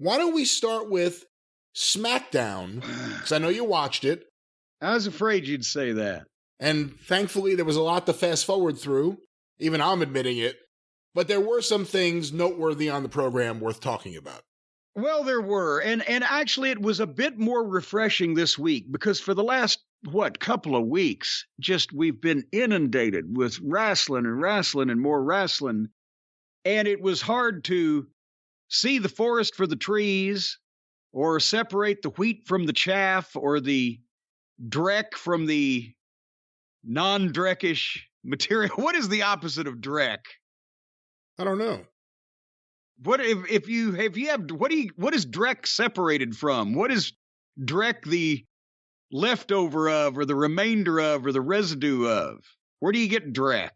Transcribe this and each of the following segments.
Why don't we start with Smackdown? Because I know you watched it. I was afraid you'd say that. And thankfully, there was a lot to fast forward through. Even I'm admitting it. But there were some things noteworthy on the program worth talking about. Well, there were. And actually, it was a bit more refreshing this week because for the last, couple of weeks, we've been inundated with wrestling and more wrestling. And it was hard to see the forest for the trees or separate the wheat from the chaff or the dreck from the non-dreckish material. What is the opposite of dreck? I don't know. What is dreck separated from? What is dreck the leftover of, or the remainder of, or the residue of? Where do you get dreck?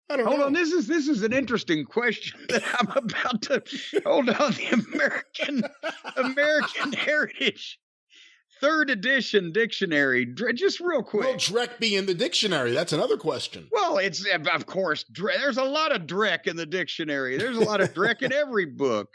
I don't know. Hold on, this is an interesting question that I'm about to hold on. The American Heritage 3rd edition dictionary, just real quick. Will dreck be in the dictionary? That's another question. Well, it's, of course, there's a lot of dreck in the dictionary. There's a lot of dreck in every book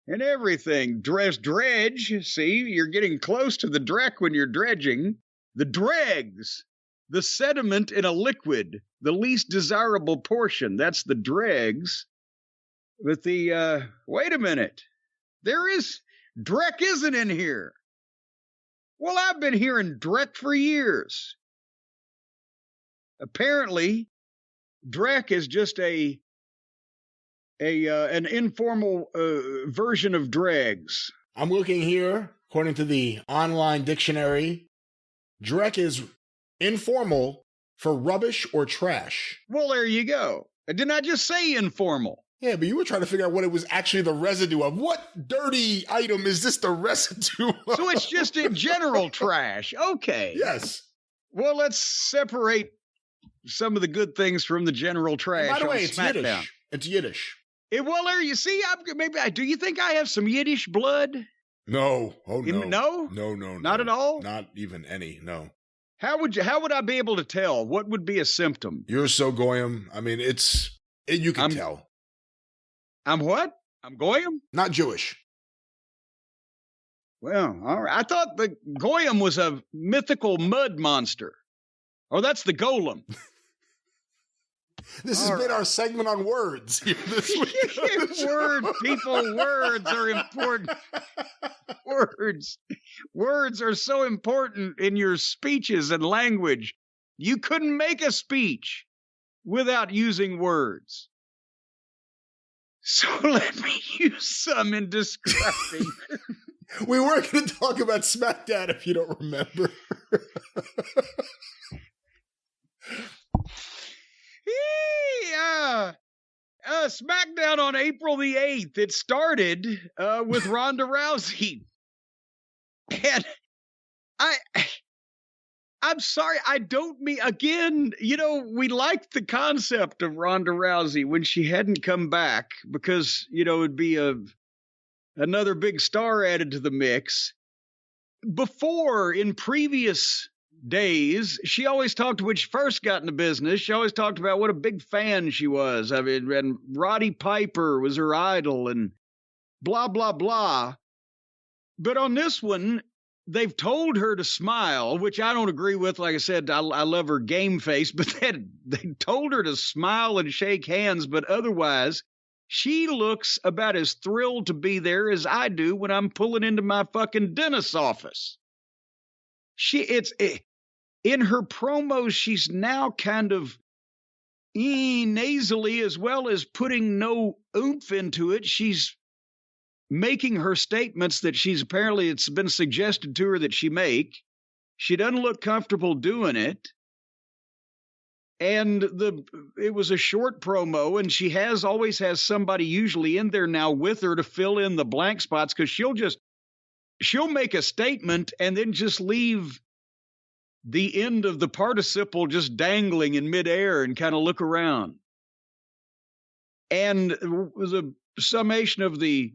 and everything. Dredge, see, you're getting close to the dreck when you're dredging. The dregs, the sediment in a liquid, the least desirable portion. That's the dregs. But wait a minute. Dreck isn't in here. Well, I've been hearing dreck for years. Apparently, dreck is just an informal version of dregs. I'm looking here, according to the online dictionary. Dreck is informal for rubbish or trash. Well, there you go. Didn't I just say informal? Yeah, but you were trying to figure out what it was actually the residue of. What dirty item is this the residue of? So it's just in general trash. Okay. Yes. Well, let's separate some of the good things from the general trash. By the way, it's Smackdown. Yiddish. It's Yiddish. Well, there you see. Do you think I have some Yiddish blood? No. Oh, no. No? No. Not at all? Not even any, no. How would I be able to tell? What would be a symptom? You're so goyim. I mean, you can tell. I'm what? I'm goyim? Not Jewish. Well, all right. I thought the goyim was a mythical mud monster. Oh, that's the golem. This has been our segment on words here this week. Words are important. Words are so important in your speeches and language. You couldn't make a speech without using words. So let me use some in describing. We were going to talk about Smackdown if you don't remember. Smackdown on April the 8th. It started with Ronda Rousey. And I'm sorry, I don't mean, again, we liked the concept of Ronda Rousey when she hadn't come back because, it'd be another big star added to the mix. Before, in previous days, she always talked, when she first got into business, she always talked about what a big fan she was. I mean, and Roddy Piper was her idol and blah, blah, blah. But on this one, they've told her to smile, which I don't agree with. Like I said, I love her game face, but they told her to smile and shake hands. But otherwise, she looks about as thrilled to be there as I do when I'm pulling into my fucking dentist's office. In her promos, she's now kind of nasally, as well as putting no oomph into it. She's making her statements that it's been suggested to her that she make. She doesn't look comfortable doing it. And it was a short promo, and she always has somebody usually in there now with her to fill in the blank spots, because she'll make a statement and then just leave the end of the participle just dangling in midair and kind of look around. And the summation of the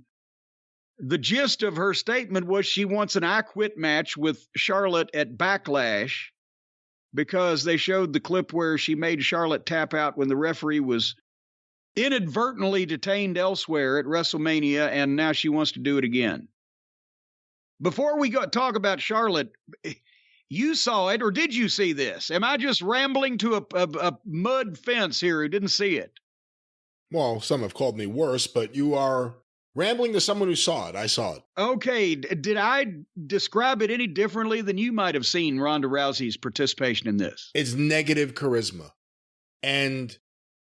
gist of her statement was she wants an I Quit match with Charlotte at Backlash, because they showed the clip where she made Charlotte tap out when the referee was inadvertently detained elsewhere at WrestleMania, and now she wants to do it again. Before we talk about Charlotte, you saw it, or did you see this? Am I just rambling to a mud fence here who didn't see it? Well, some have called me worse, but you are rambling to someone who saw it. I saw it. Okay. Did I describe it any differently than you might have seen Ronda Rousey's participation in this? It's negative charisma. And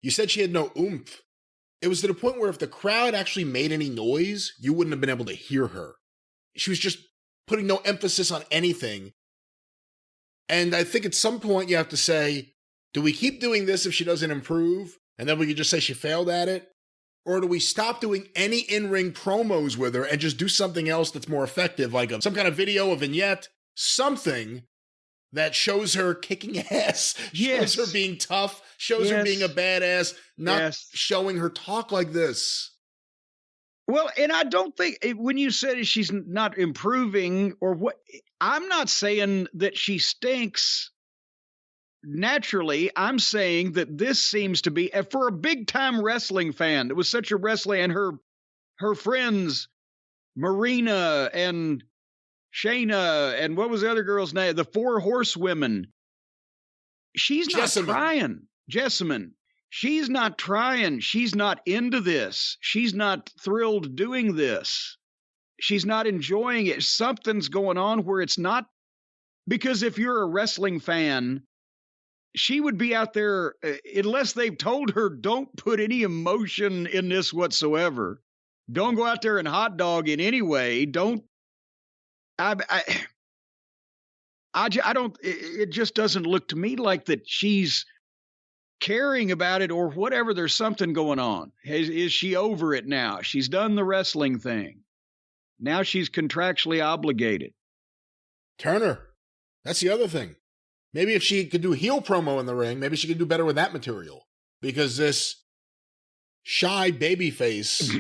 you said she had no oomph. It was to the point where if the crowd actually made any noise, you wouldn't have been able to hear her. She was just putting no emphasis on anything. And I think at some point you have to say, do we keep doing this if she doesn't improve? And then we can just say she failed at it? Or do we stop doing any in-ring promos with her and just do something else that's more effective, like some kind of video, a vignette, something that shows her kicking ass, shows her being tough, shows her being a badass, not showing her talk like this. Well, and I don't think, when you said she's not improving or what, I'm not saying that she stinks naturally. I'm saying that this seems to be, for a big-time wrestling fan that was such a wrestler, and her friends, Marina and Shayna, and what was the other girl's name? The Four Horsewomen. She's not trying. Jessamine. She's not trying. She's not into this. She's not thrilled doing this. She's not enjoying it. Something's going on where it's not, because if you're a wrestling fan, she would be out there, unless they've told her, don't put any emotion in this whatsoever. Don't go out there and hot dog in any way. Don't. I don't. It just doesn't look to me like that she's caring about it or whatever. There's something going on. Is she over it now? She's done the wrestling thing. Now she's contractually obligated. Turner. That's the other thing. Maybe if she could do heel promo in the ring, maybe she could do better with that material. Because this shy baby face,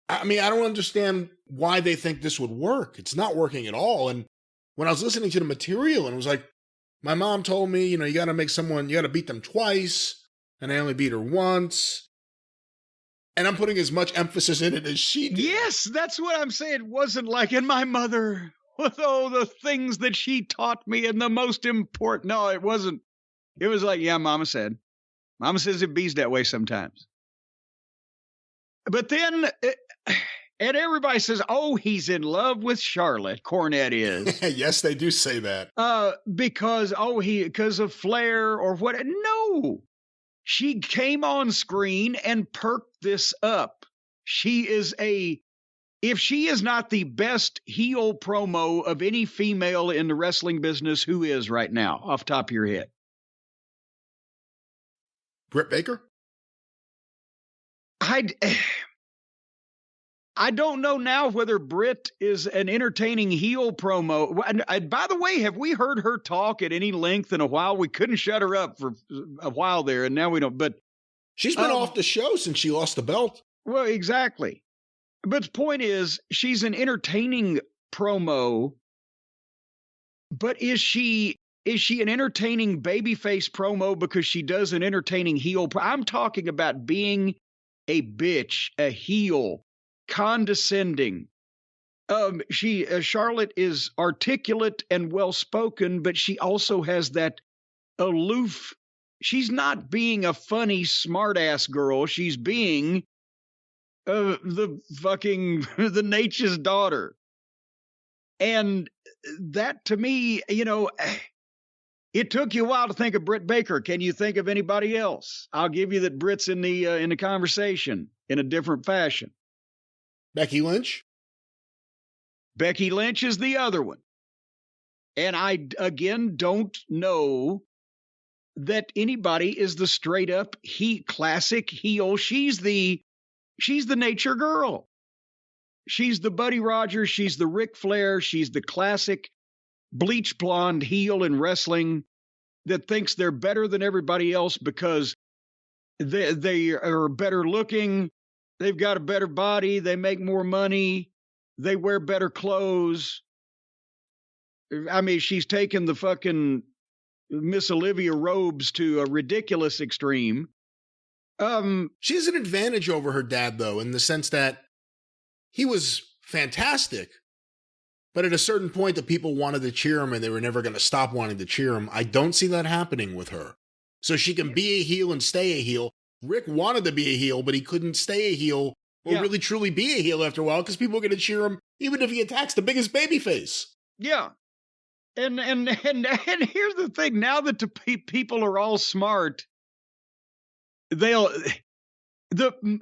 I mean, I don't understand why they think this would work. It's not working at all. And when I was listening to the material, and it was like, my mom told me, you got to beat them twice, and I only beat her once. And I'm putting as much emphasis in it as she did. Yes, that's what I'm saying. It wasn't like, and my mother, with all the things that she taught me, and the most important. No, it wasn't. It was like, yeah, Mama said. Mama says it bees that way sometimes. But then, and everybody says, oh, he's in love with Charlotte. Cornette is. Yes, they do say that. Because of Flair or what? No. She came on screen and perked this up. If she is not the best heel promo of any female in the wrestling business, who is right now, off the top of your head? Britt Baker? I don't know now whether Britt is an entertaining heel promo. And by the way, have we heard her talk at any length in a while? We couldn't shut her up for a while there, and now we don't. But she's been off the show since she lost the belt. Well, exactly. But the point is, she's an entertaining promo. But is she an entertaining babyface promo because she does an entertaining heel? I'm talking about being a bitch, a heel, condescending. Charlotte is articulate and well-spoken, but she also has that aloof. She's not being a funny smart-ass girl. She's being the Nature's daughter. And that, to me, it took you a while to think of Britt Baker. Can you think of anybody else? I'll give you that Britt's in the conversation in a different fashion. Becky Lynch? Becky Lynch is the other one. And I, again, don't know that anybody is the straight-up classic heel. She's the nature girl. She's the Buddy Rogers. She's the Ric Flair. She's the classic bleach blonde heel in wrestling that thinks they're better than everybody else because they are better looking. They've got a better body. They make more money. They wear better clothes. I mean, she's taken the fucking Miss Olivia robes to a ridiculous extreme. She has an advantage over her dad, though, in the sense that he was fantastic, but at a certain point, the people wanted to cheer him and they were never going to stop wanting to cheer him. I don't see that happening with her. So she can be a heel and stay a heel. Rick wanted to be a heel, but he couldn't stay a heel or really truly be a heel after a while because people are going to cheer him even if he attacks the biggest babyface. Yeah. And here's the thing. Now that the people are all smart, a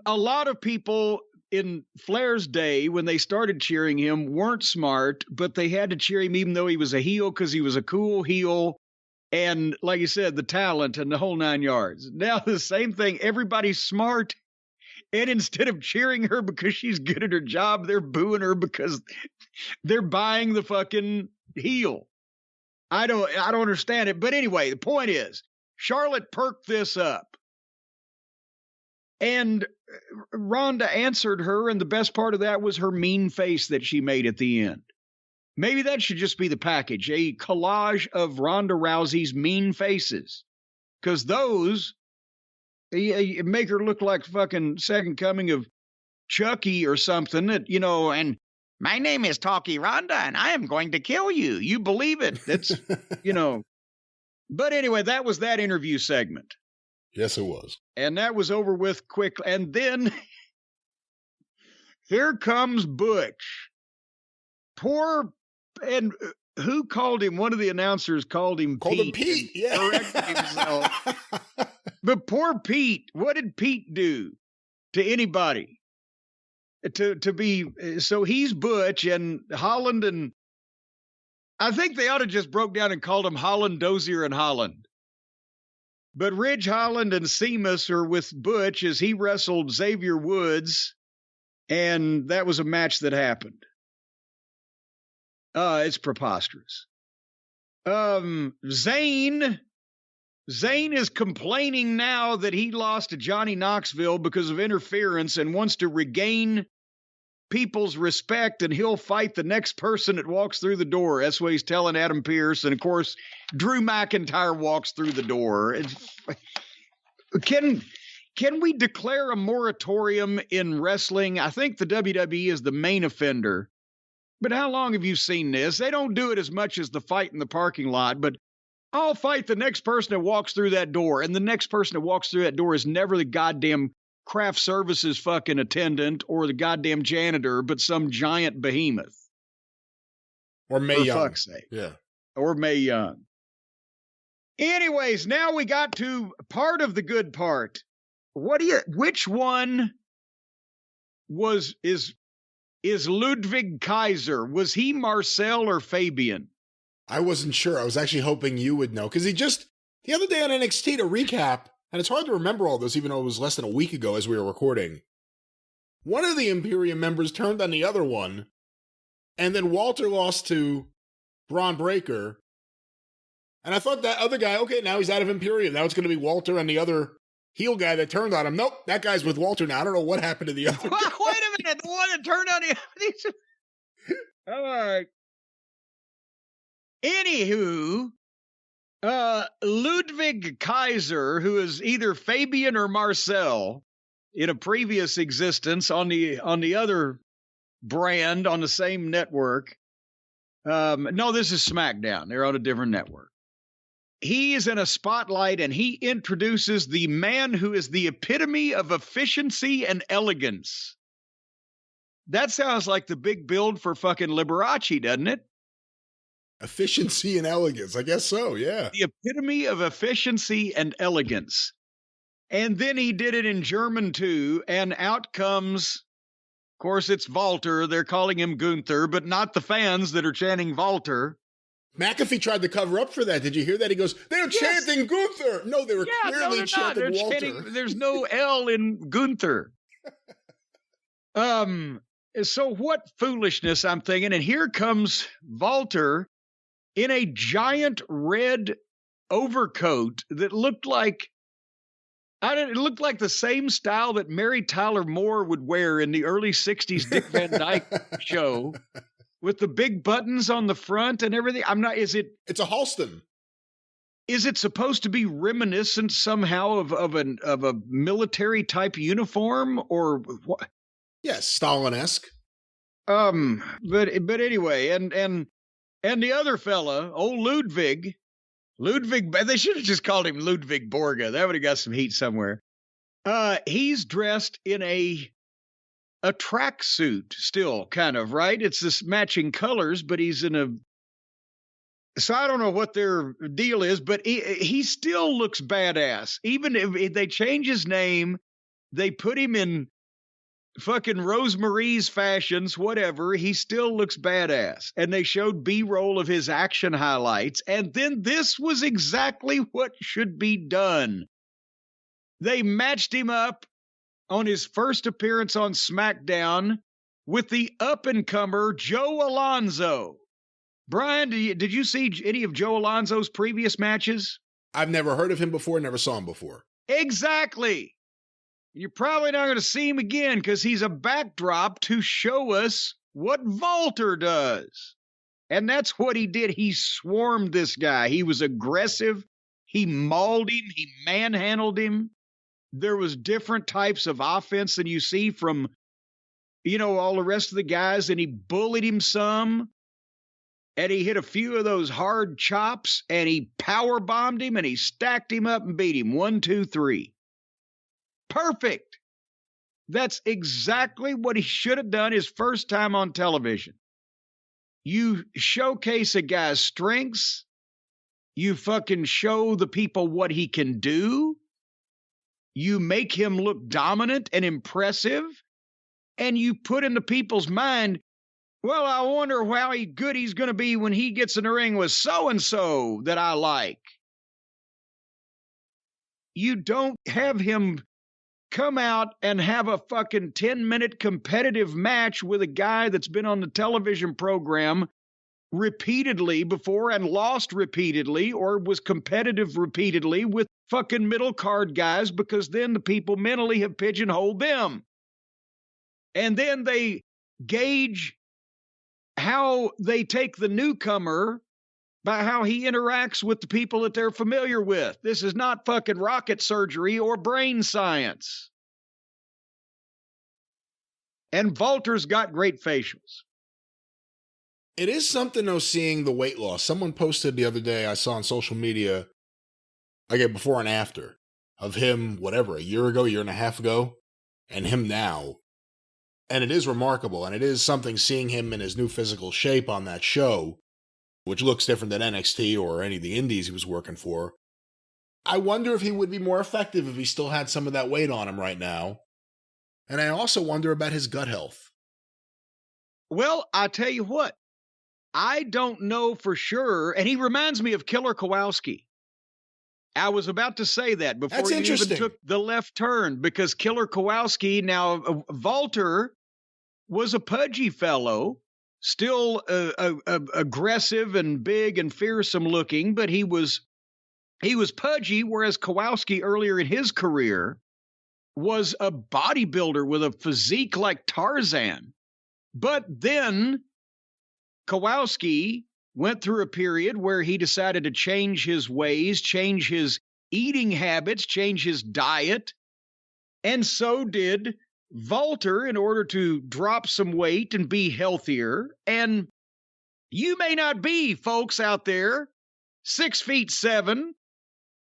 lot of people in Flair's day, when they started cheering him, weren't smart, but they had to cheer him even though he was a heel because he was a cool heel. And like you said, the talent and the whole 9 yards. Now the same thing. Everybody's smart. And instead of cheering her because she's good at her job, they're booing her because they're buying the fucking heel. I don't understand it. But anyway, the point is, Charlotte perked this up. And Ronda answered her, and the best part of that was her mean face that she made at the end. Maybe that should just be the package, a collage of Ronda Rousey's mean faces. Because those make her look like fucking second coming of Chucky or something that, and my name is Talkie Ronda and I am going to kill you. You believe it. That's, But anyway, that was that interview segment. Yes, it was. And that was over with quick. And then here comes Butch. And who called him? One of the announcers called him Pete. Yeah. Corrected himself. But poor Pete, what did Pete do to anybody? So he's Butch and Holland, and I think they ought to just broke down and called him Holland, Dozier, and Holland. But Ridge Holland and Sheamus are with Butch as he wrestled Xavier Woods, and that was a match that happened. It's preposterous. Zayn is complaining now that he lost to Johnny Knoxville because of interference and wants to regain people's respect, and he'll fight the next person that walks through the door. That's what he's telling Adam Pearce. And, of course, Drew McIntyre walks through the door. Can we declare a moratorium in wrestling? I think the WWE is the main offender. But how long have you seen this? They don't do it as much as the fight in the parking lot, but I'll fight the next person that walks through that door. And the next person that walks through that door is never the goddamn craft services fucking attendant or the goddamn janitor, but some giant behemoth. Or Mae Young. For fuck's sake. Yeah. Or Mae Young. Anyways, now we got to part of the good part. Which one is Ludwig Kaiser? Was he Marcel or Fabian? I wasn't sure. I was actually hoping you would know. Because the other day on NXT to recap, and it's hard to remember all this even though it was less than a week ago as we were recording, one of the Imperium members turned on the other one, and then Walter lost to Braun Breaker. And I thought that other guy, okay, now he's out of Imperium. Now it's going to be Walter and the other heel guy that turned on him. Nope, that guy's with Walter now. I don't know what happened to the other guy. Wait a minute, the one that turned on him. All right. Anywho, Ludwig Kaiser, who is either Fabian or Marcel in a previous existence on the other brand on the same network. No, this is SmackDown. They're on a different network. He is in a spotlight and he introduces the man who is the epitome of efficiency and elegance. That sounds like the big build for fucking Liberace, doesn't it? Efficiency and elegance. I guess so, yeah. The epitome of efficiency and elegance. And then he did it in German too, and out comes, of course, it's Walter. They're calling him Gunther, but not the fans that are chanting Walter. McAfee tried to cover up for that. Did you hear that? He goes, they're chanting Gunther. No, they were clearly chanting Walter. There's no L in Gunther. So what foolishness, I'm thinking. And here comes Walter in a giant red overcoat that looked like, it looked like the same style that Mary Tyler Moore would wear in the early 60s Dick Van Dyke show. With the big buttons on the front and everything. It's a Halston. is it supposed to be reminiscent somehow of a military type uniform or what? Yes, Stalin-esque. But anyway, and the other fella, old Ludwig, they should have just called him Ludwig Borga. That would have got some heat somewhere. He's dressed in a tracksuit still, kind of, right? It's this matching colors, but he's in a. So I don't know what their deal is, but he still looks badass. Even if they change his name, they put him in fucking Rosemarie's fashions, whatever, he still looks badass. And they showed B-roll of his action highlights. And then this was exactly what should be done. They matched him up on his first appearance on SmackDown with the up-and-comer Joe Alonzo. Brian, did you see any of Joe Alonzo's previous matches? I've never heard of him before, never saw him before. Exactly. You're probably not going to see him again because he's a backdrop to show us what Walter does. And that's what he did. He swarmed this guy. He was aggressive. He mauled him. He manhandled him. There was different types of offense than you see from, all the rest of the guys. And he bullied him some. And he hit a few of those hard chops. And he power bombed him. And he stacked him up and beat him. 1, 2, 3. Perfect. That's exactly what he should have done his first time on television. You showcase a guy's strengths. You fucking show the people what he can do. You make him look dominant and impressive. And you put in the people's mind, well, I wonder how good he's going to be when he gets in the ring with so-and-so that I like. You don't have him come out and have a fucking 10-minute competitive match with a guy that's been on the television program repeatedly before and lost repeatedly or was competitive repeatedly with fucking middle card guys, because then the people mentally have pigeonholed them. And then they gauge how they take the newcomer by how he interacts with the people that they're familiar with. This is not fucking rocket surgery or brain science. And Walter's got great facials. It is something, though, seeing the weight loss. Someone posted the other day, I saw on social media, again, before and after, of him, whatever, a year ago, year and a half ago, and him now. And it is remarkable, and it is something seeing him in his new physical shape on that show, which looks different than NXT or any of the indies he was working for. I wonder if he would be more effective if he still had some of that weight on him right now. And I also wonder about his gut health. Well, I tell you what, I don't know for sure, and he reminds me of Killer Kowalski. I was about to say that before you even took the left turn, because Killer Kowalski, now Walter was a pudgy fellow, still aggressive and big and fearsome looking, but he was pudgy, whereas Kowalski earlier in his career was a bodybuilder with a physique like Tarzan. But then Kowalski went through a period where he decided to change his ways, change his eating habits, change his diet. And so did Walter in order to drop some weight and be healthier. And you may not be, folks out there, 6'7"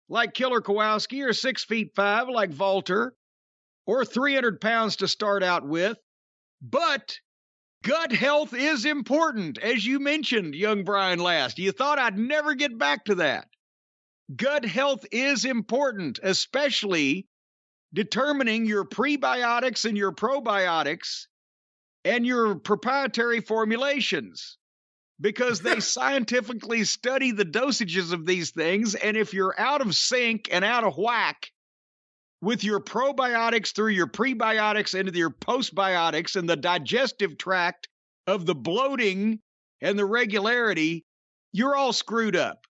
like Killer Kowalski, or 6'5" like Walter, or 300 pounds to start out with. But gut health is important, as you mentioned, young Brian Last. You thought I'd never get back to that. Gut health is important, especially determining your prebiotics and your probiotics and your proprietary formulations, because they scientifically study the dosages of these things. And if you're out of sync and out of whack with your probiotics through your prebiotics into your postbiotics and the digestive tract of the bloating and the regularity, you're all screwed up.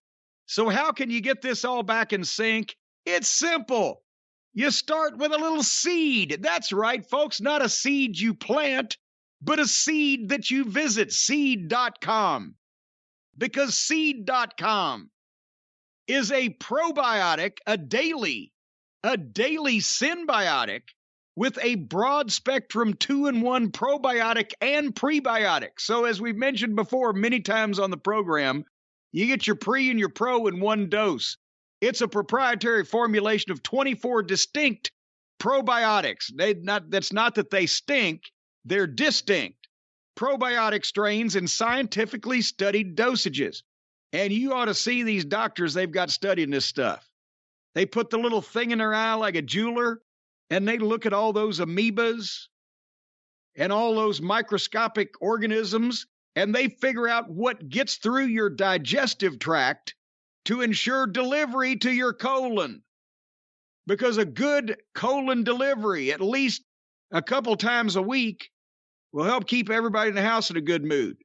So how can you get this all back in sync? It's simple. You start with a little seed. That's right, folks. Not a seed you plant, but a seed that you visit, seed.com. Because seed.com is a probiotic, a daily synbiotic with a broad spectrum 2-in-1 probiotic and prebiotic. So as we've mentioned before many times on the program, you get your pre and your pro in one dose. It's a proprietary formulation of 24 distinct probiotics. That's not that they stink, they're distinct probiotic strains in scientifically studied dosages. And you ought to see these doctors they've got studying this stuff. They put the little thing in their eye like a jeweler, and they look at all those amoebas and all those microscopic organisms, and they figure out what gets through your digestive tract to ensure delivery to your colon. Because a good colon delivery, at least a couple times a week, will help keep everybody in the house in a good mood.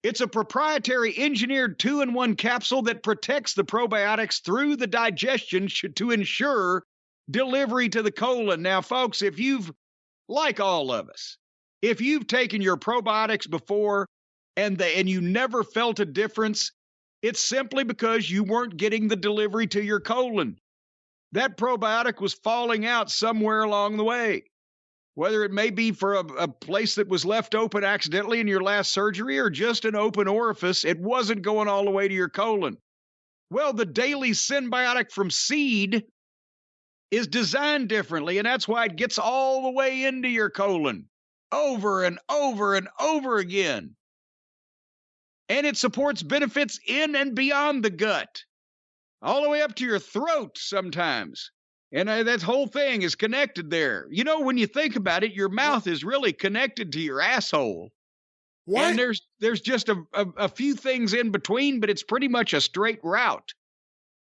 It's a proprietary engineered 2-in-1 capsule that protects the probiotics through the digestion to ensure delivery to the colon. Now, folks, if you've, like all of us, if you've taken your probiotics before and you never felt a difference, it's simply because you weren't getting the delivery to your colon. That probiotic was falling out somewhere along the way. Whether it may be for a place that was left open accidentally in your last surgery or just an open orifice, it wasn't going all the way to your colon. Well, the daily synbiotic from Seed is designed differently, and that's why it gets all the way into your colon over and over and over again. And it supports benefits in and beyond the gut, all the way up to your throat sometimes. And that whole thing is connected there. You know, when you think about it, your mouth is really connected to your asshole. What? And there's just a few things in between, but it's pretty much a straight route.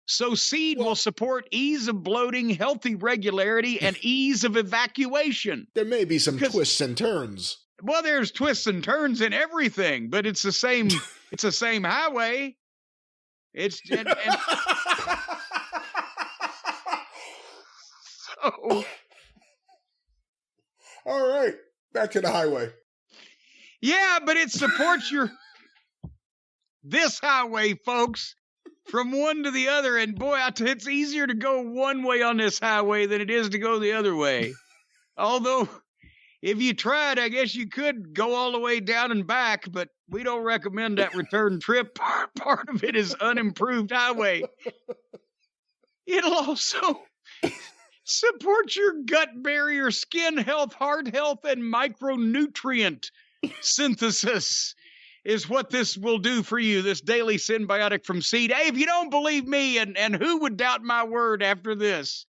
So Seed will support ease of bloating, healthy regularity, and ease of evacuation. There may be some twists and turns. Well, there's twists and turns in everything, but it's the same. It's the same highway. It's Oh. All right, back to the highway. Yeah, but it supports this highway, folks, from one to the other. And boy, it's easier to go one way on this highway than it is to go the other way. Although, if you tried, I guess you could go all the way down and back, but we don't recommend that return trip. Part of it is unimproved highway. It'll also support your gut barrier, skin health, heart health, and micronutrient synthesis is what this will do for you, this daily synbiotic from Seed. Hey, if you don't believe me, and who would doubt my word after this,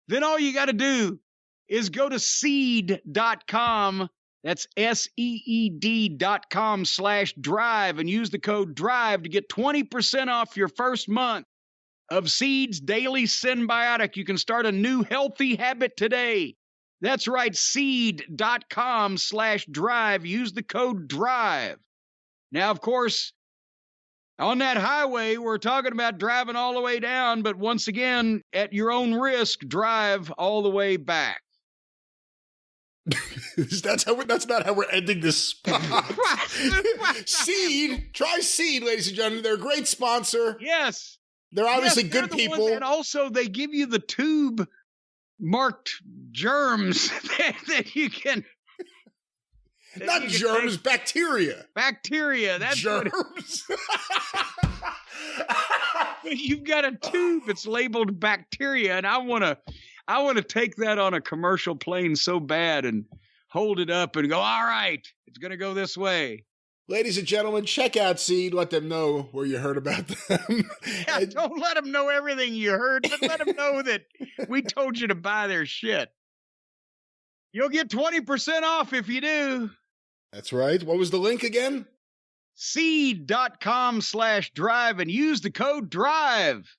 then all you got to do is go to seed.com. That's SEED.com/drive and use the code DRIVE to get 20% off your first month of Seed's daily synbiotic. You can start a new healthy habit today. That's right, seed.com/drive. Use the code DRIVE. Now, of course, on that highway, we're talking about driving all the way down, but once again, at your own risk, drive all the way back. That's not how we're ending this spot. Seed, try Seed, ladies and gentlemen. They're a great sponsor. Yes. They're obviously good people. And also, they give you the tube marked germs that you can. Not germs, bacteria. Bacteria. That's germs. You've got a tube that's labeled bacteria, and I want to take that on a commercial plane so bad and hold it up and go, all right, it's going to go this way. Ladies and gentlemen, check out Seed. Let them know where you heard about them. Yeah, don't let them know everything you heard, but let them know that we told you to buy their shit. You'll get 20% off if you do. That's right. What was the link again? Seed.com/drive and use the code DRIVE.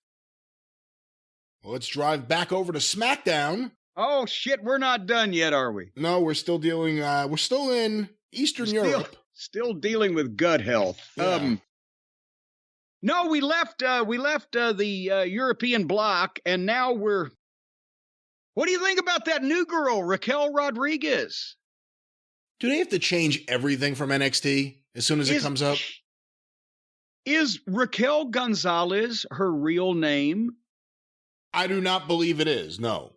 Well, let's drive back over to Smackdown. Oh, shit. We're not done yet, are we? No, we're still dealing. We're still in Eastern Europe. Still dealing with gut health. Yeah. No, we left the European bloc, and now we're. What do you think about that new girl, Raquel Rodriguez? Do they have to change everything from NXT as soon as it comes up? Is Raquel Gonzalez her real name? I do not believe it is, no.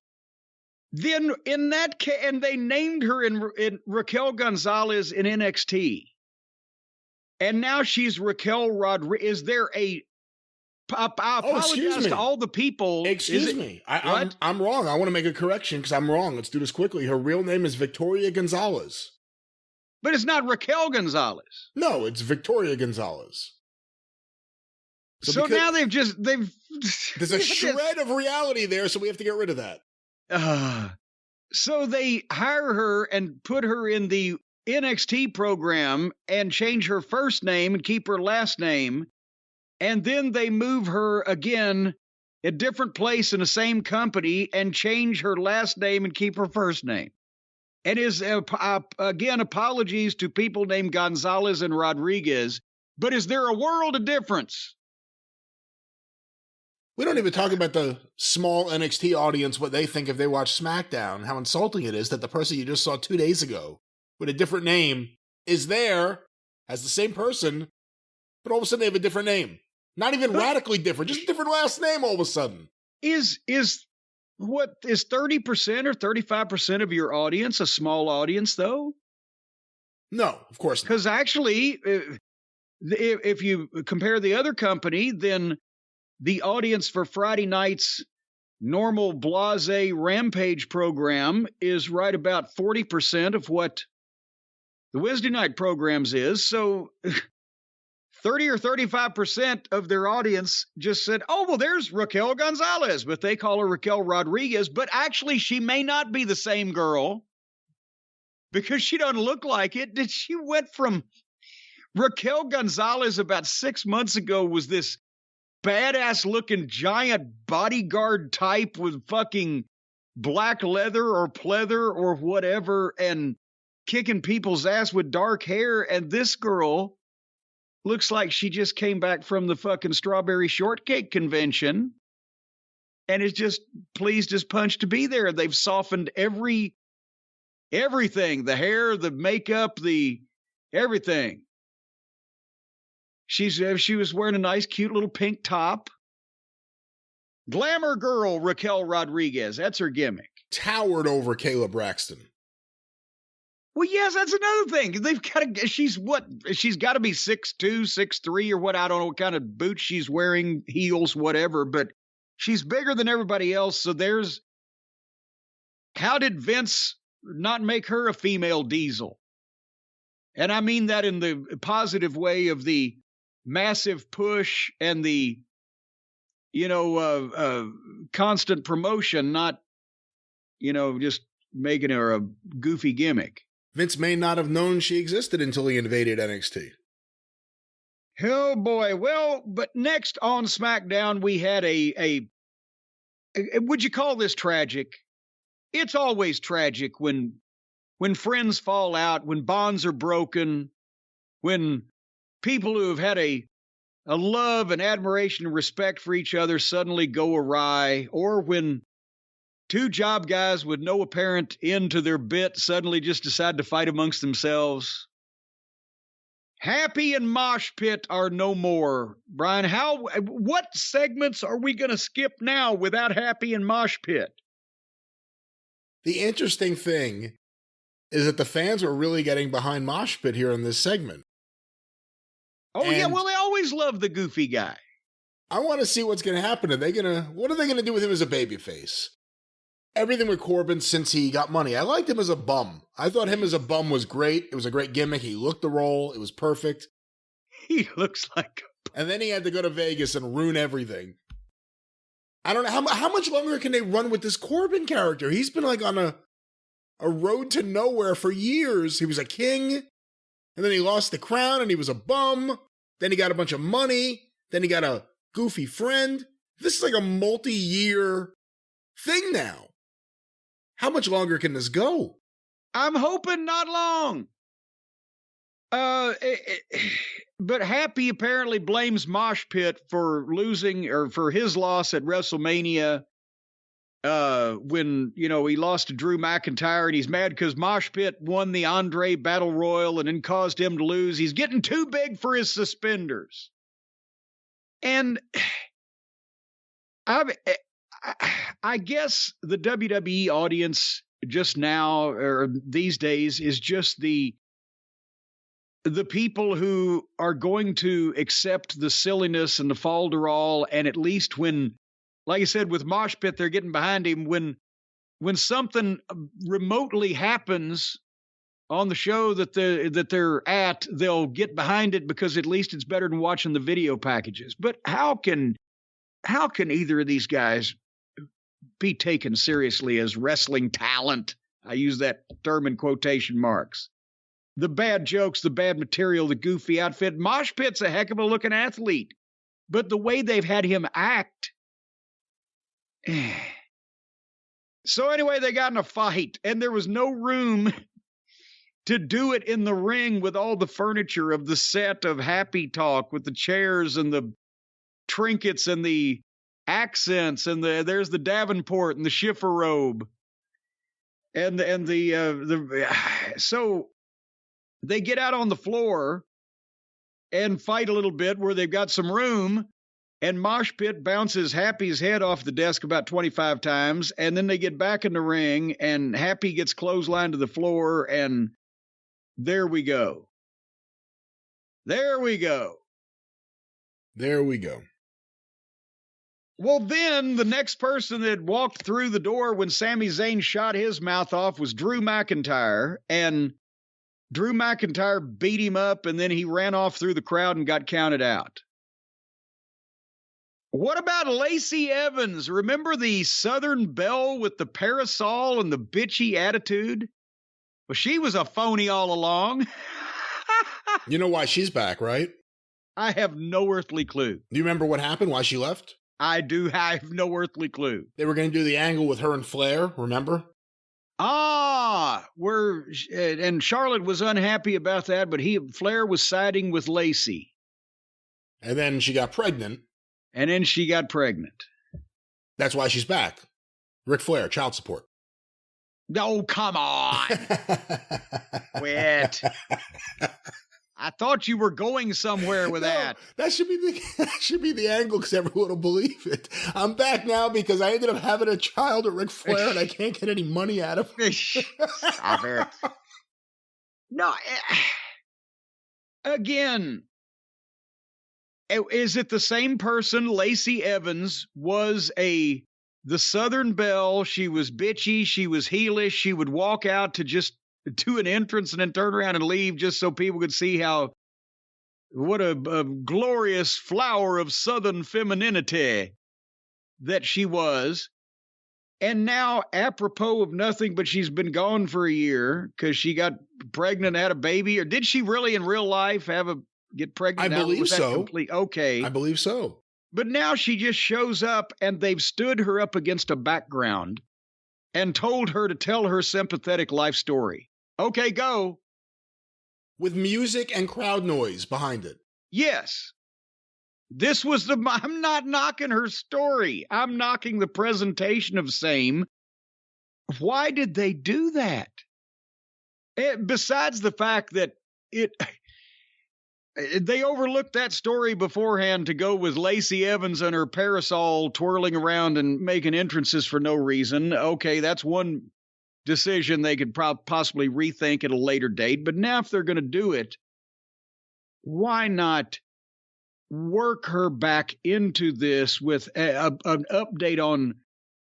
Then in that case, and they named her in Raquel Gonzalez in NXT. And now she's Raquel Rodriguez. Is there I apologize to all the people. Excuse me. I'm wrong. I want to make a correction because I'm wrong. Let's do this quickly. Her real name is Victoria Gonzalez. But it's not Raquel Gonzalez. No, it's Victoria Gonzalez. So now they've there's a shred of reality there, so we have to get rid of that. So they hire her and put her in the NXT program and change her first name and keep her last name. And then they move her again a different place in the same company and change her last name and keep her first name. And again, apologies to people named Gonzalez and Rodriguez, but is there a world of difference? We don't even talk about the small NXT audience, what they think if they watch SmackDown, how insulting it is that the person you just saw 2 days ago with a different name is there as the same person, but all of a sudden they have a different name. Not even radically different, just a different last name all of a sudden. Is 30% or 35% of your audience a small audience, though? No, of course not. Because actually, if you compare the other company, then the audience for Friday night's normal blase Rampage program is right about 40% of what the Wednesday night programs is. So 30 or 35% of their audience just said, oh, well, there's Raquel Gonzalez, but they call her Raquel Rodriguez. But actually, she may not be the same girl because she doesn't look like it. She went from Raquel Gonzalez about 6 months ago was this badass looking giant bodyguard type with fucking black leather or pleather or whatever and kicking people's ass with dark hair. And this girl looks like she just came back from the fucking strawberry shortcake convention and is just pleased as punch to be there. They've softened everything, the hair, the makeup, the everything. She was wearing a nice, cute little pink top. Glamour girl, Raquel Rodriguez. That's her gimmick. Towered over Kayla Braxton. Well, yes, that's another thing. She's got to be 6'2", 6'3", or what? I don't know what kind of boots she's wearing, heels, whatever, but she's bigger than everybody else. So how did Vince not make her a female Diesel? And I mean that in the positive way of the massive push and the, constant promotion, not, just making her a goofy gimmick. Vince may not have known she existed until he invaded NXT. Oh boy. Well, but next on SmackDown, we had would you call this tragic? It's always tragic when friends fall out, when bonds are broken, when people who have had a love and admiration and respect for each other suddenly go awry, or when two job guys with no apparent end to their bit suddenly just decide to fight amongst themselves. Happy and Mosh Pit are no more. Brian, what segments are we going to skip now without Happy and Mosh Pit? The interesting thing is that the fans are really getting behind Mosh Pit here in this segment. Oh, yeah, well, they always love the goofy guy. I want to see what's going to happen. What are they going to do with him as a babyface? Everything with Corbin since he got money. I liked him as a bum. I thought him as a bum was great. It was a great gimmick. He looked the role. It was perfect. He looks like And then he had to go to Vegas and ruin everything. I don't know. How much longer can they run with this Corbin character? He's been like on a road to nowhere for years. He was a king, and then he lost the crown, and he was a bum. Then he got a bunch of money. Then he got a goofy friend. This is like a multi-year thing now. How much longer can this go? I'm hoping not long. But Happy apparently blames Mosh Pit for losing or for his loss at WrestleMania. When, he lost to Drew McIntyre, and he's mad because Mosh Pit won the Andre Battle Royal and then caused him to lose. He's getting too big for his suspenders. And I guess the WWE audience just now or these days is just the people who are going to accept the silliness and the falderall, and at least when, like I said, with Mosh Pit, they're getting behind him. When something remotely happens on the show that they're at, they'll get behind it because at least it's better than watching the video packages. But how can either of these guys be taken seriously as wrestling talent? I use that term in quotation marks. The bad jokes, the bad material, the goofy outfit. Mosh Pit's a heck of a looking athlete, but the way they've had him act. So anyway, they got in a fight, and there was no room to do it in the ring with all the furniture of the set of Happy Talk with the chairs and the trinkets and the accents and there's the Davenport and the Schiffer robe and so they get out on the floor and fight a little bit where they've got some room, and Mosh Pit bounces Happy's head off the desk about 25 times, and then they get back in the ring and Happy gets clotheslined to the floor, and there we go. There we go. There we go. Well, then the next person that walked through the door when Sami Zayn shot his mouth off was Drew McIntyre, and Drew McIntyre beat him up, and then he ran off through the crowd and got counted out. What about Lacey Evans? Remember the Southern Belle with the parasol and the bitchy attitude? Well, she was a phony all along. You know why she's back, right? I have no earthly clue. Do you remember what happened, why she left? I do. I have no earthly clue. They were going to do the angle with her and Flair, remember? And Charlotte was unhappy about that, but Flair was siding with Lacey. And then she got pregnant. That's why she's back. Ric Flair, child support. No, come on. Quit. I thought you were going somewhere with that. That should be the angle because everyone will believe it. I'm back now because I ended up having a child with Ric Flair and I can't get any money out of it. Stop it. No. Again, is it the same person? Lacey Evans was the Southern Belle. She was bitchy. She was heelish. She would walk out to just do an entrance and then turn around and leave just so people could see what a glorious flower of Southern femininity that she was. And now, apropos of nothing, but she's been gone for a year because she got pregnant and had a baby. Or did she really in real life get pregnant? I believe so. Okay. I believe so. But now she just shows up and they've stood her up against a background and told her to tell her sympathetic life story. Okay, go. With music and crowd noise behind it. Yes. I'm not knocking her story. I'm knocking the presentation of same. Why did they do that? Besides the fact that they overlooked that story beforehand to go with Lacey Evans and her parasol twirling around and making entrances for no reason. Okay, that's one decision they could possibly rethink at a later date. But now if they're going to do it, why not work her back into this with an update on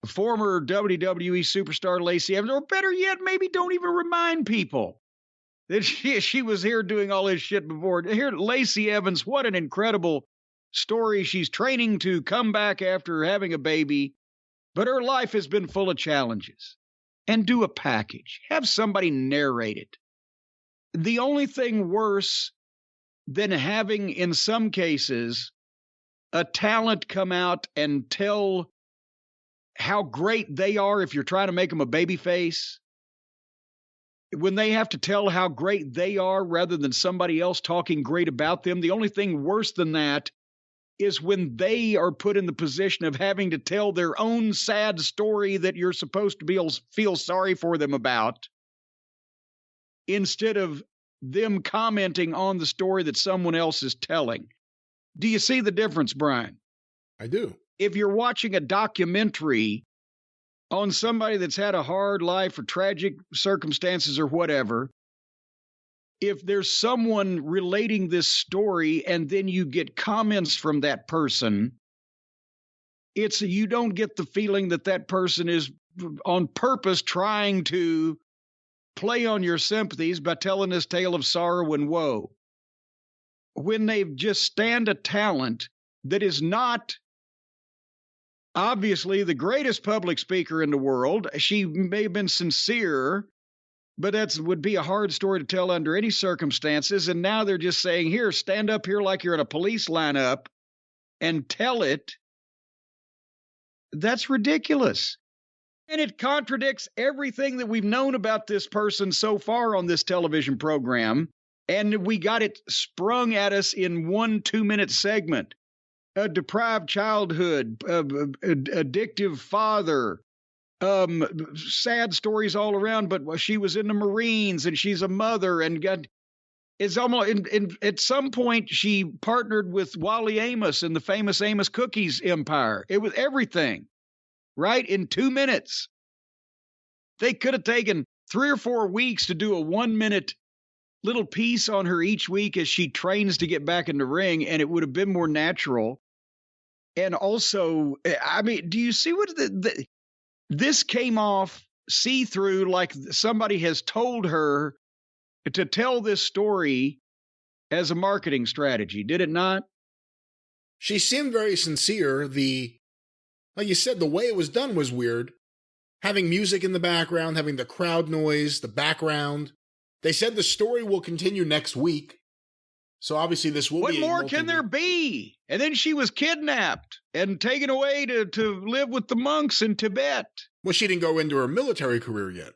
former WWE superstar Lacey Evans? Or better yet, maybe don't even remind people that she was here doing all this shit before. Here, Lacey Evans, what an incredible story. She's training to come back after having a baby, but her life has been full of challenges. And do a package. Have somebody narrate it. The only thing worse than having, in some cases, a talent come out and tell how great they are if you're trying to make them a baby face, when they have to tell how great they are rather than somebody else talking great about them, the only thing worse than that is when they are put in the position of having to tell their own sad story that you're supposed to feel sorry for them about, instead of them commenting on the story that someone else is telling. Do you see the difference, Brian? I do. If you're watching a documentary on somebody that's had a hard life or tragic circumstances or whatever, if there's someone relating this story and then you get comments from that person, you don't get the feeling that that person is on purpose trying to play on your sympathies by telling this tale of sorrow and woe. When they just stand a talent that is not obviously the greatest public speaker in the world, she may have been sincere, but that would be a hard story to tell under any circumstances. And now they're just saying, here, stand up here like you're in a police lineup and tell it. That's ridiculous. And it contradicts everything that we've known about this person so far on this television program. And we got it sprung at us in 1 2-minute segment. A deprived childhood, addictive father, sad stories all around, but she was in the Marines and she's a mother and it's almost at some point she partnered with Wally Amos in the famous Amos Cookies empire. It was everything, right? In 2 minutes. They could have taken 3 or 4 weeks to do a 1-minute little piece on her each week as she trains to get back in the ring, and it would have been more natural. And also, I mean, do you see what this came off see-through like somebody has told her to tell this story as a marketing strategy, did it not? She seemed very sincere. Like you said, the way it was done was weird. Having music in the background, having the crowd noise, the background. They said the story will continue next week. So obviously this will be. What more can there be? And then she was kidnapped and taken away to live with the monks in Tibet. Well, she didn't go into her military career yet.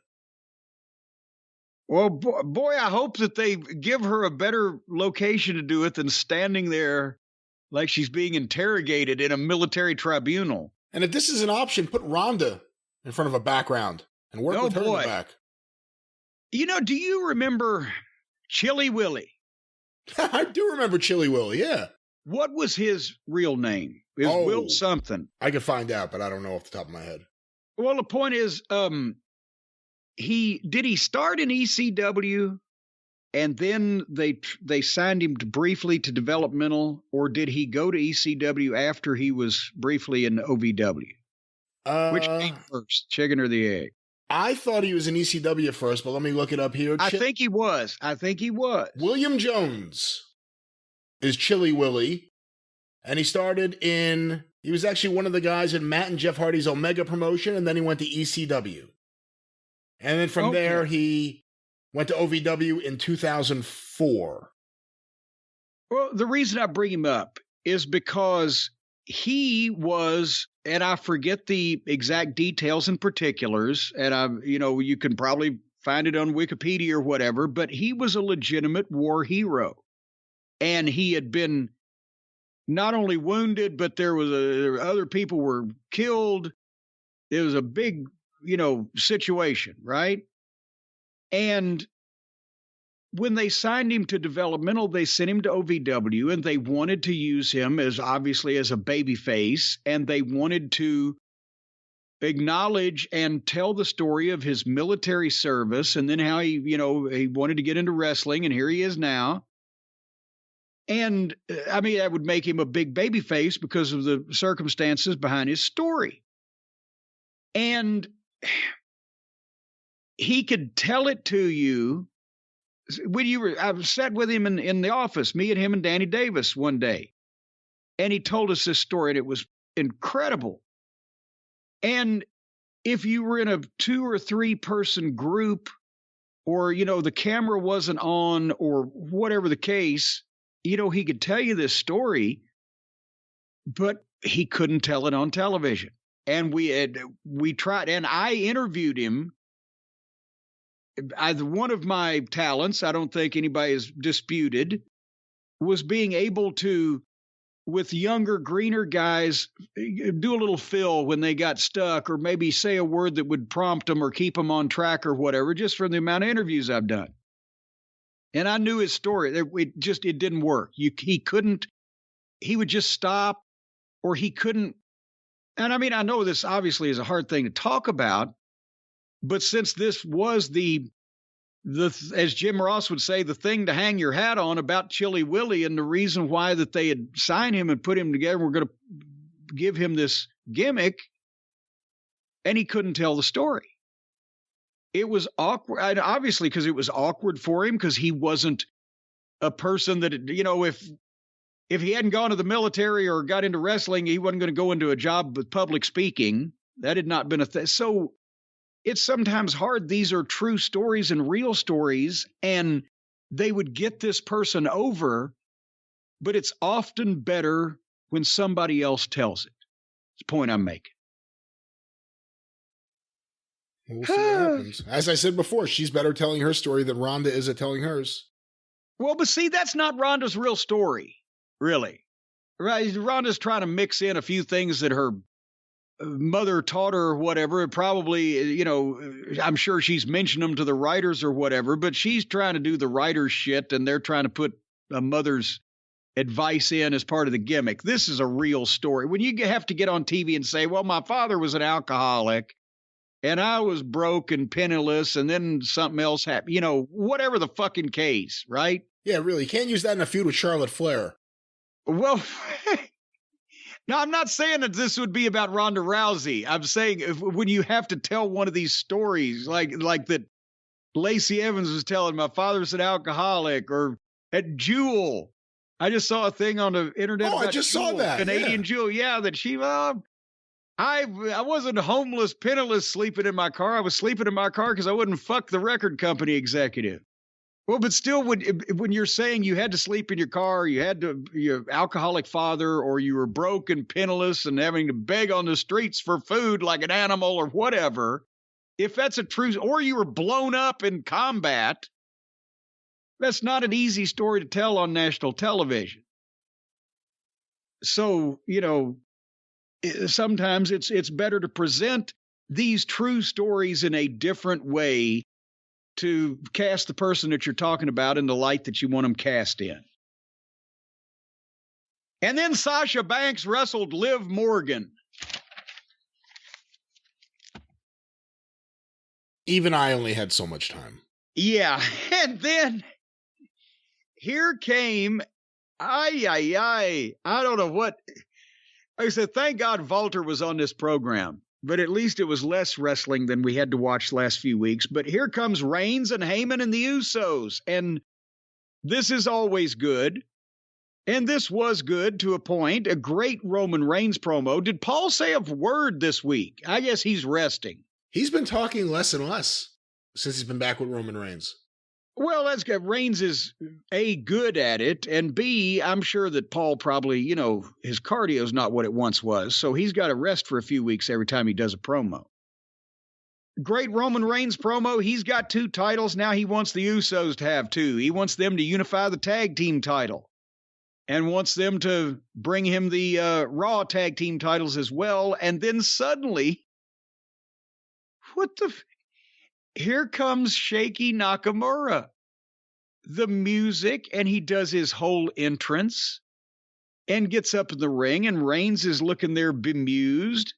Well, boy, I hope that they give her a better location to do it than standing there like she's being interrogated in a military tribunal. And if this is an option, put Ronda in front of a background and work with her in the back. You know, do you remember Chilly Willy? I do remember Chilly Willy, yeah. What was his real name? It was Will something. I could find out, but I don't know off the top of my head. Well, the point is, he start in ECW and then they signed him briefly to developmental, or did he go to ECW after he was briefly in OVW? Which came first, chicken or the egg? I thought he was in ECW first, but let me look it up here. I think he was. William Jones is Chilly Willy, and he was actually one of the guys in Matt and Jeff Hardy's Omega promotion, and then he went to ECW. And then from there, he went to OVW in 2004. Well, the reason I bring him up is because he was, and I forget the exact details and particulars, and you can probably find it on Wikipedia or whatever, but he was a legitimate war hero. And he had been not only wounded, but there were other people were killed. It was a big, situation, right? And when they signed him to developmental, they sent him to OVW, and they wanted to use him as a baby face, and they wanted to acknowledge and tell the story of his military service, and then how he wanted to get into wrestling, and here he is now. And I mean, that would make him a big baby face because of the circumstances behind his story. And he could tell it to you. I sat with him in the office, me and him and Danny Davis one day, and he told us this story, and it was incredible. And if you were in a 2 or 3 person group, or, the camera wasn't on, or whatever the case, he could tell you this story, but he couldn't tell it on television. And we tried, and I interviewed him. One of my talents, I don't think anybody has disputed, was being able to, with younger, greener guys, do a little fill when they got stuck, or maybe say a word that would prompt them or keep them on track or whatever, just from the amount of interviews I've done. And I knew his story. It didn't work. He couldn't he would just stop, or he couldn't. And I mean, I know this obviously is a hard thing to talk about, but since this was the as Jim Ross would say, the thing to hang your hat on about Chilly Willy, and the reason why that they had signed him and put him together, we're going to give him this gimmick, and he couldn't tell the story. It was awkward, and obviously, because it was awkward for him, because he wasn't a person that, if he hadn't gone to the military or got into wrestling, he wasn't going to go into a job with public speaking. That had not been a thing. So it's sometimes hard. These are true stories and real stories, and they would get this person over, but it's often better when somebody else tells it. It's the point I'm making. We'll see what happens. As I said before, she's better telling her story than Ronda is at telling hers. Well, but see, that's not Ronda's real story, really. Right? Ronda's trying to mix in a few things that her mother taught her or whatever. Probably, I'm sure she's mentioned them to the writers or whatever, but she's trying to do the writer's shit, and they're trying to put a mother's advice in as part of the gimmick. This is a real story. When you have to get on TV and say, well, my father was an alcoholic, and I was broke and penniless, and then something else happened, whatever the fucking case, right? Yeah, really. You can't use that in a feud with Charlotte Flair. Well, no, I'm not saying that this would be about Ronda Rousey. I'm saying when you have to tell one of these stories, like that Lacey Evans was telling, my father's an alcoholic, or at Jewel. I just saw a thing on the internet. Oh, I just saw that. Canadian Jewel. Yeah, that she, I wasn't homeless, penniless, sleeping in my car. I was sleeping in my car because I wouldn't fuck the record company executive. Well, but still, when you're saying you had to sleep in your car, you had your alcoholic father, or you were broke and penniless and having to beg on the streets for food like an animal or whatever, if that's a true, or you were blown up in combat, that's not an easy story to tell on national television. So, sometimes it's better to present these true stories in a different way to cast the person that you're talking about in the light that you want them cast in. And then Sasha Banks wrestled Liv Morgan. Even I only had so much time. Yeah, and then here came, I don't know what. Like I said, thank God Walter was on this program, but at least it was less wrestling than we had to watch the last few weeks. But here comes Reigns and Heyman and the Usos, and this is always good. And this was good to a point. A great Roman Reigns promo. Did Paul say a word this week? I guess he's resting. He's been talking less and less since he's been back with Roman Reigns. Well, that's good. Reigns is A, good at it, and B, I'm sure that Paul probably, his cardio is not what it once was, so he's got to rest for a few weeks every time he does a promo. Great Roman Reigns promo. He's got 2 titles. Now he wants the Usos to have 2. He wants them to unify the tag team title and wants them to bring him the Raw tag team titles as well. And then suddenly, here comes Shaky Nakamura. The music, and he does his whole entrance and gets up in the ring, and Reigns is looking there bemused,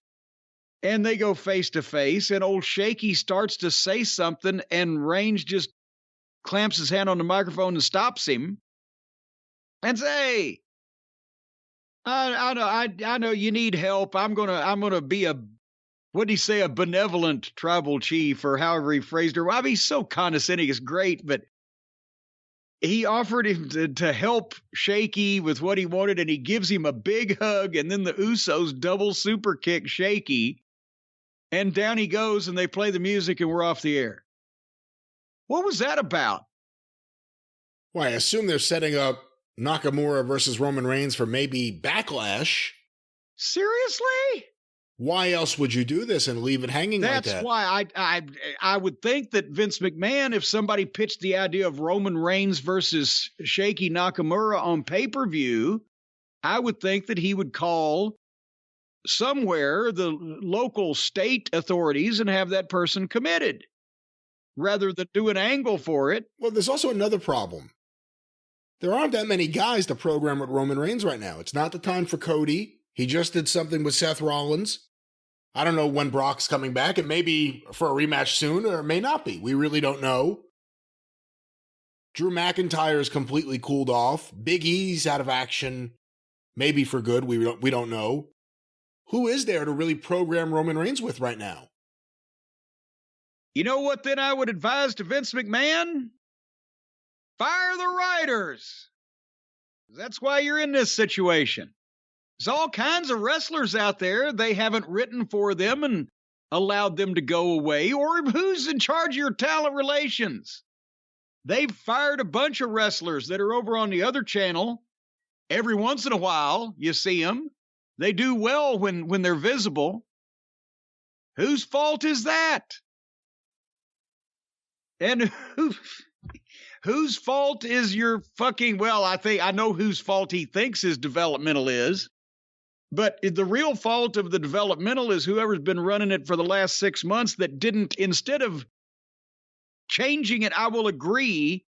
and they go face to face, and old Shaky starts to say something, and Reigns just clamps his hand on the microphone and stops him and says, hey, I know you need help. I'm gonna be a, what did he say, a benevolent tribal chief, or however he phrased it. Well, I mean, he's so condescending, it's great, but he offered him to help Shaky with what he wanted, and he gives him a big hug, and then the Usos double super kick Shaky, and down he goes, and they play the music, and we're off the air. What was that about? Well, I assume they're setting up Nakamura versus Roman Reigns for maybe Backlash. Seriously? Why else would you do this and leave it hanging like that? That's why I would think that Vince McMahon, if somebody pitched the idea of Roman Reigns versus Shaky Nakamura on pay-per-view, I would think that he would call somewhere the local state authorities and have that person committed rather than do an angle for it. Well, there's also another problem. There aren't that many guys to program with Roman Reigns right now. It's not the time for Cody. He just did something with Seth Rollins. I don't know when Brock's coming back. It may be for a rematch soon, or it may not be. We really don't know. Drew McIntyre's completely cooled off. Big E's out of action, maybe for good. We don't know. Who is there to really program Roman Reigns with right now? You know what then I would advise to Vince McMahon? Fire the writers. That's why you're in this situation. There's all kinds of wrestlers out there. They haven't written for them and allowed them to go away. Or who's in charge of your talent relations? They've fired a bunch of wrestlers that are over on the other channel. Every once in a while, you see them. They do well when they're visible. Whose fault is that? And whose fault is your fucking, well, I know whose fault he thinks his developmental is. But the real fault of the developmental is whoever's been running it for the last 6 months that didn't, instead of changing it, I will agree,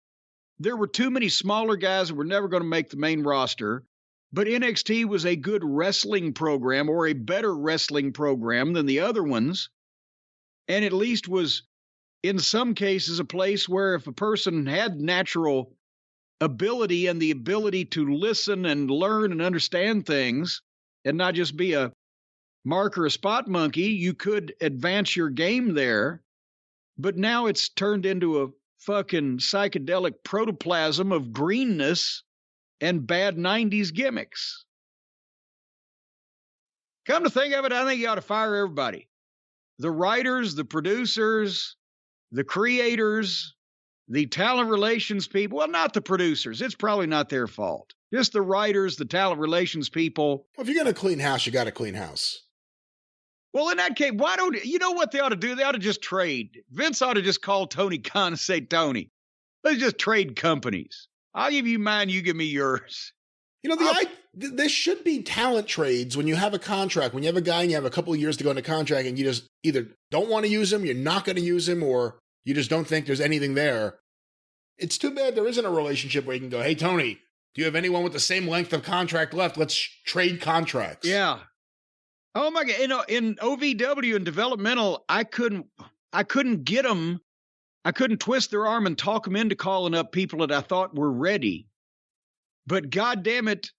there were too many smaller guys that were never going to make the main roster. But NXT was a good wrestling program, or a better wrestling program than the other ones. And at least was, in some cases, a place where if a person had natural ability and the ability to listen and learn and understand things, and not just be a mark or a spot monkey, you could advance your game there. But now it's turned into a fucking psychedelic protoplasm of greenness and bad 90s gimmicks. Come to think of it, I think you ought to fire everybody. The writers, the producers, the creators, the talent relations people. Well, not the producers. It's probably not their fault. Just the writers, the talent relations people. Well, if you're going to clean house, you got to clean house. Well, in that case, why don't, you know what they ought to do? They ought to just trade. Vince ought to just call Tony Khan and say, Tony, let's just trade companies. I'll give you mine, you give me yours. You know, there should be talent trades when you have a contract, when you have a guy and you have a couple of years to go into contract and you just either don't want to use him, you're not going to use him, or you just don't think there's anything there. It's too bad there isn't a relationship where you can go, hey, Tony, do you have anyone with the same length of contract left? Let's trade contracts. Yeah. Oh my God. You know, in OVW and developmental, I couldn't get them. I couldn't twist their arm and talk them into calling up people that I thought were ready. But God damn it,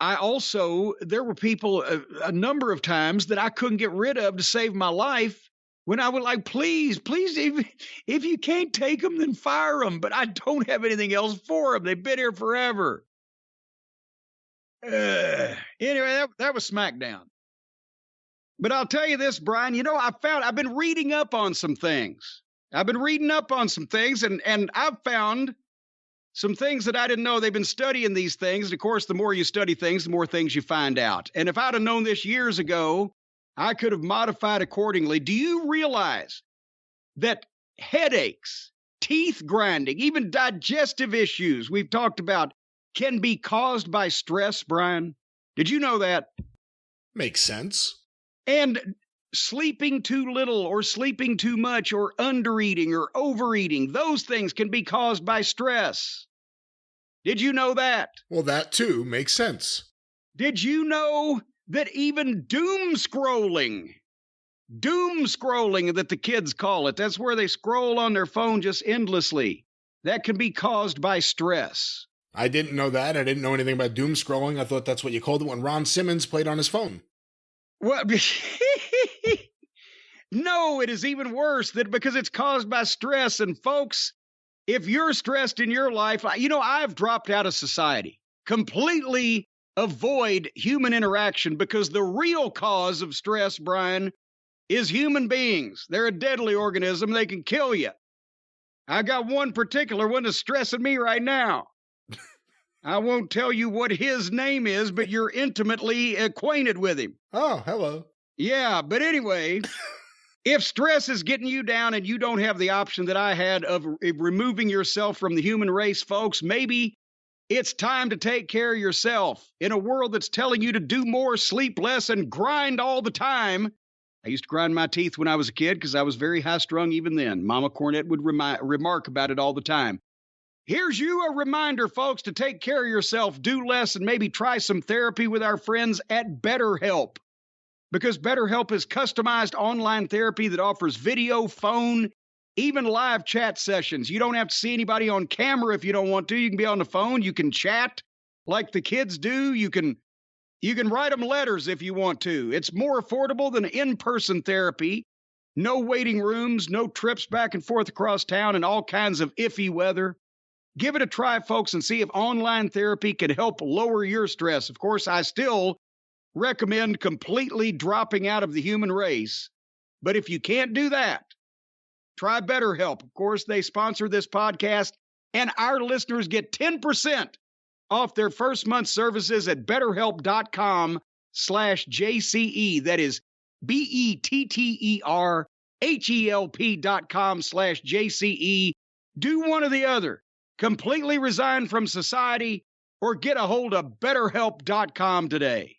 there were people a number of times that I couldn't get rid of to save my life when I would like, please, if you can't take them, then fire them. But I don't have anything else for them. They've been here forever. Anyway, that was SmackDown. But I'll tell you this, Brian, you know, I've been reading up on some things. And I've found some things that I didn't know. They've been studying these things. And of course, the more you study things, the more things you find out. And if I'd have known this years ago, I could have modified accordingly. Do you realize that headaches, teeth grinding, even digestive issues we've talked about can be caused by stress, Brian? Did you know that? Makes sense. And sleeping too little or sleeping too much or undereating or overeating, those things can be caused by stress. Did you know that? Well, that too makes sense. Did you know that even doom scrolling that the kids call it, that's where they scroll on their phone just endlessly, that can be caused by stress? I didn't know that. I didn't know anything about doom scrolling. I thought that's what you called it when Ron Simmons played on his phone. Well, no, it is even worse because it's caused by stress. And folks, if you're stressed in your life, you know, I've dropped out of society, completely avoid human interaction, because the real cause of stress, Brian, is human beings. They're a deadly organism. They can kill you. I got one particular one that's stressing me right now. I won't tell you what his name is, but you're intimately acquainted with him. Oh, hello. Yeah, but anyway, if stress is getting you down and you don't have the option that I had of removing yourself from the human race, folks, maybe it's time to take care of yourself in a world that's telling you to do more, sleep less, and grind all the time. I used to grind my teeth when I was a kid because I was very high-strung even then. Mama Cornette would remark about it all the time. Here's you a reminder, folks, to take care of yourself, do less, and maybe try some therapy with our friends at Betterhelp. Because Betterhelp is customized online therapy that offers video, phone, even live chat sessions. You don't have to see anybody on camera if you don't want to. You can be on the phone. You can chat like the kids do. You can write them letters if you want to. It's more affordable than in-person therapy. No waiting rooms, no trips back and forth across town, and all kinds of iffy weather. Give it a try, folks, and see if online therapy can help lower your stress. Of course, I still recommend completely dropping out of the human race. But if you can't do that, try BetterHelp. Of course, they sponsor this podcast, and our listeners get 10% off their first month services at betterhelp.com/JCE. That is BetterHelp.com/JCE. Do one or the other. Completely resign from society or get a hold of betterhelp.com today.